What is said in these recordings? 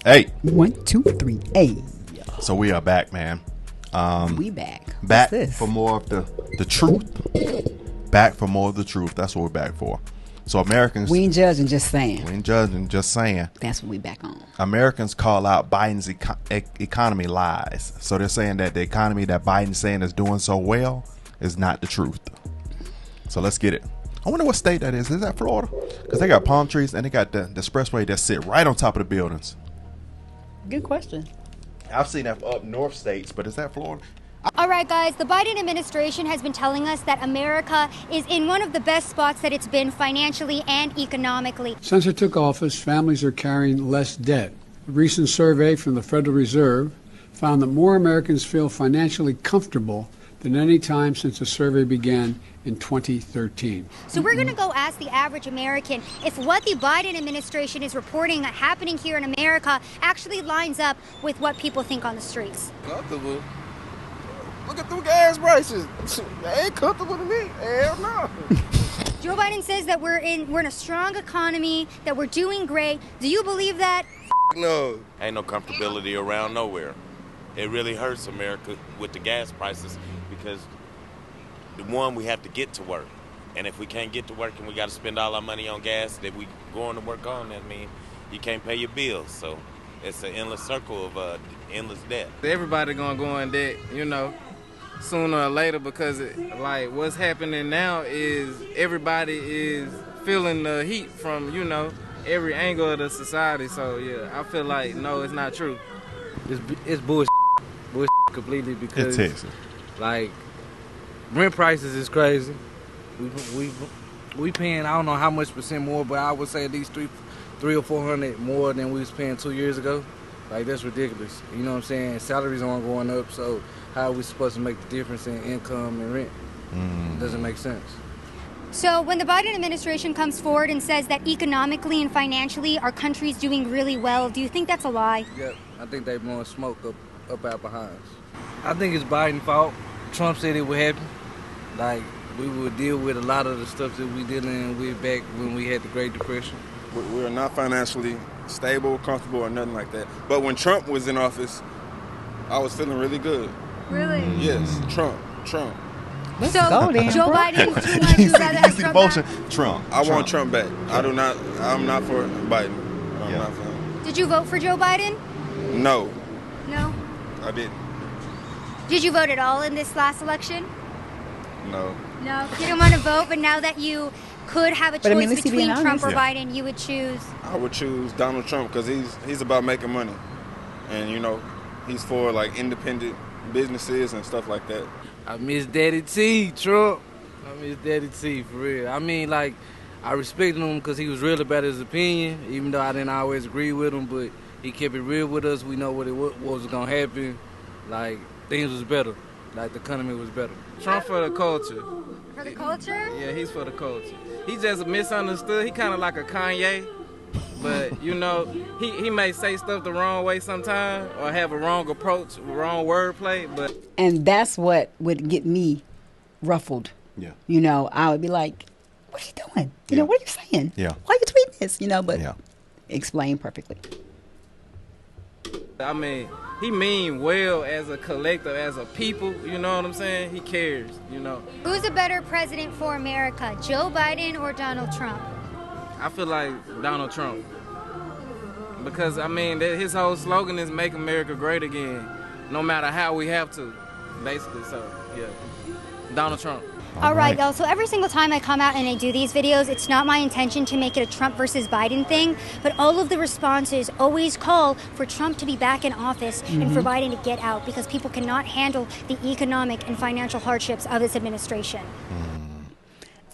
Hey. 1, 2, 3, hey. So we are back, man. We back. Back What's this? for more of the truth. Back for more of the truth. That's what we're back for. So Americans, We ain't judging, just saying. we ain't judging, just saying. That's what we back on. Americans call out Biden's economy lies. So they're saying that the economy that Biden's saying is doing so well is not the truth. So let's get it. I wonder what state that is. Is that Florida? Because they got palm trees and they got the expressway that sit right on top of the buildings. Good question. I've seen that up north states, but is that Florida? All right, guys, the Biden administration has been telling us that America is in one of the best spots that it's been financially and economically. Since I took office, families are carrying less debt. A recent survey from the Federal Reserve found that more Americans feel financially comfortable than any time since the survey began in 2013. So we're going to go ask the average American if what the Biden administration is reporting happening here in America actually lines up with what people think on the streets. Comfortable? Look at them gas prices. They ain't comfortable to me. Hell no. Joe Biden says that we're in a strong economy, that we're doing great. Do you believe that? No. Ain't no comfortability around nowhere. It really hurts America with the gas prices because we have to get to work. And if we can't get to work and we got to spend all our money on gas that we going to work on, that means you can't pay your bills. So it's an endless circle of endless debt. Everybody gonna go in debt, sooner or later, because what's happening now is everybody is feeling the heat from every angle of the society. So yeah, I feel like no, it's not true. It's bullshit completely, because It's Texas. Rent prices is crazy. We paying, I don't know how much percent more, but I would say at least three or 400 more than we was paying 2 years ago. That's ridiculous. You know what I'm saying? Salaries aren't going up, so how are we supposed to make the difference in income and rent? It doesn't make sense. So when the Biden administration comes forward and says that economically and financially our country's doing really well, do you think that's a lie? Yep, I think they blowing smoke up our behinds. I think it's Biden's fault. Trump said it would happen. We would deal with a lot of the stuff that we dealing with back when we had the Great Depression. We are not financially stable, comfortable, or nothing like that. But when Trump was in office, I was feeling really good. Really? Yes, Trump. So go then, Joe bro. Biden, too much, you'd rather have Trump back? Trump. I want Trump back. I'm not for Biden. I'm not for him. Did you vote for Joe Biden? No, No. I didn't. Did you vote at all in this last election? No. No. You didn't want to vote, but now that you could have a choice But, I mean, let's be between Trump honest. or Yeah. Biden, you would choose. I would choose Donald Trump because he's about making money. And, he's for, independent businesses and stuff like that. I miss Daddy T, Trump. I miss Daddy T, for real. I respected him because he was real about his opinion, even though I didn't always agree with him, but he kept it real with us. We know what was going to happen. Things was better. The economy was better. Trump for the culture. For the culture? Yeah, he's for the culture. He's just misunderstood. He kind of like a Kanye, but he may say stuff the wrong way sometimes or have a wrong approach, wrong wordplay. But And that's what would get me ruffled. Yeah. I would be like, what are you doing? Yeah. What are you saying? Yeah. Why are you tweeting this? But Yeah. explain perfectly. He mean well as a collective, as a people, you know what I'm saying? He cares, Who's a better president for America, Joe Biden or Donald Trump? I feel like Donald Trump. Because, his whole slogan is make America great again, no matter how we have to, basically. So, yeah, Donald Trump. All right, y'all. So every single time I come out and I do these videos, it's not my intention to make it a Trump versus Biden thing, but all of the responses always call for Trump to be back in office and for Biden to get out because people cannot handle the economic and financial hardships of this administration.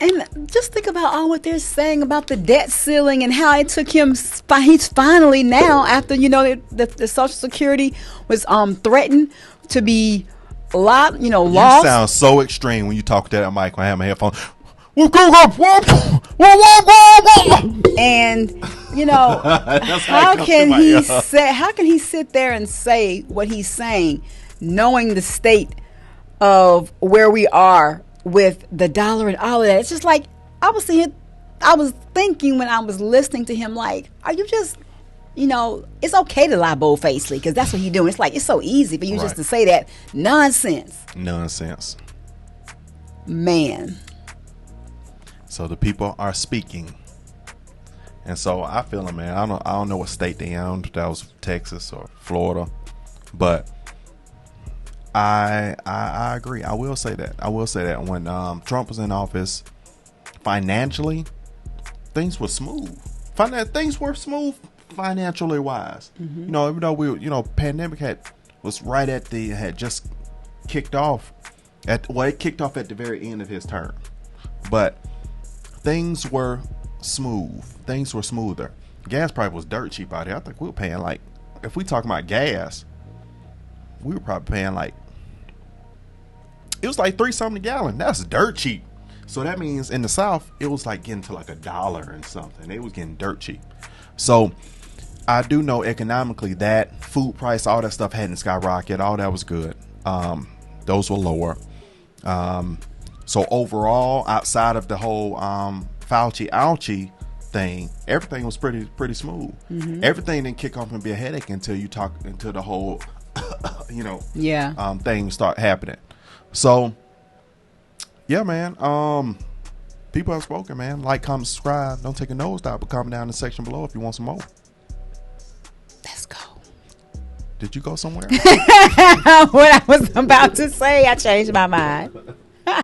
And just think about all what they're saying about the debt ceiling and how it took him. He's finally now, after the Social Security was threatened to be lost. You sound so extreme when you talk to that mic when I have my headphones. And how can he sit there and say what he's saying, knowing the state of where we are with the dollar and all of that? It's just like I was thinking when I was listening to him, are you just you know, it's okay to lie bold-facedly because that's what you're doing. It's like, it's so easy for you just to say that nonsense. Nonsense. Man. So the people are speaking. And so I feel it, man. I don't know what state they in. If that was Texas or Florida. But I agree. I will say that. When Trump was in office, financially, things were smooth. Things were smooth financially wise. You know, even though pandemic had just kicked off it kicked off at the very end of his term. But things were smooth. Things were smoother. Gas price was dirt cheap out here. I think we were paying like, if we talking about gas, we were probably paying like, it was like $3 something a gallon. That's dirt cheap. So that means in the South, it was like getting to like $1 and something. It was getting dirt cheap. So I do know economically that food price, all that stuff hadn't skyrocketed. All that was good. Those were lower. So overall, outside of the whole Fauci ouchie thing, everything was pretty smooth. Everything didn't kick off and be a headache until the whole things start happening. So yeah, man, people have spoken, man. Like, comment, subscribe. Don't take a nosedive, but comment down in the section below if you want some more. Let's go. Did you go somewhere? What I was about to say, I changed my mind.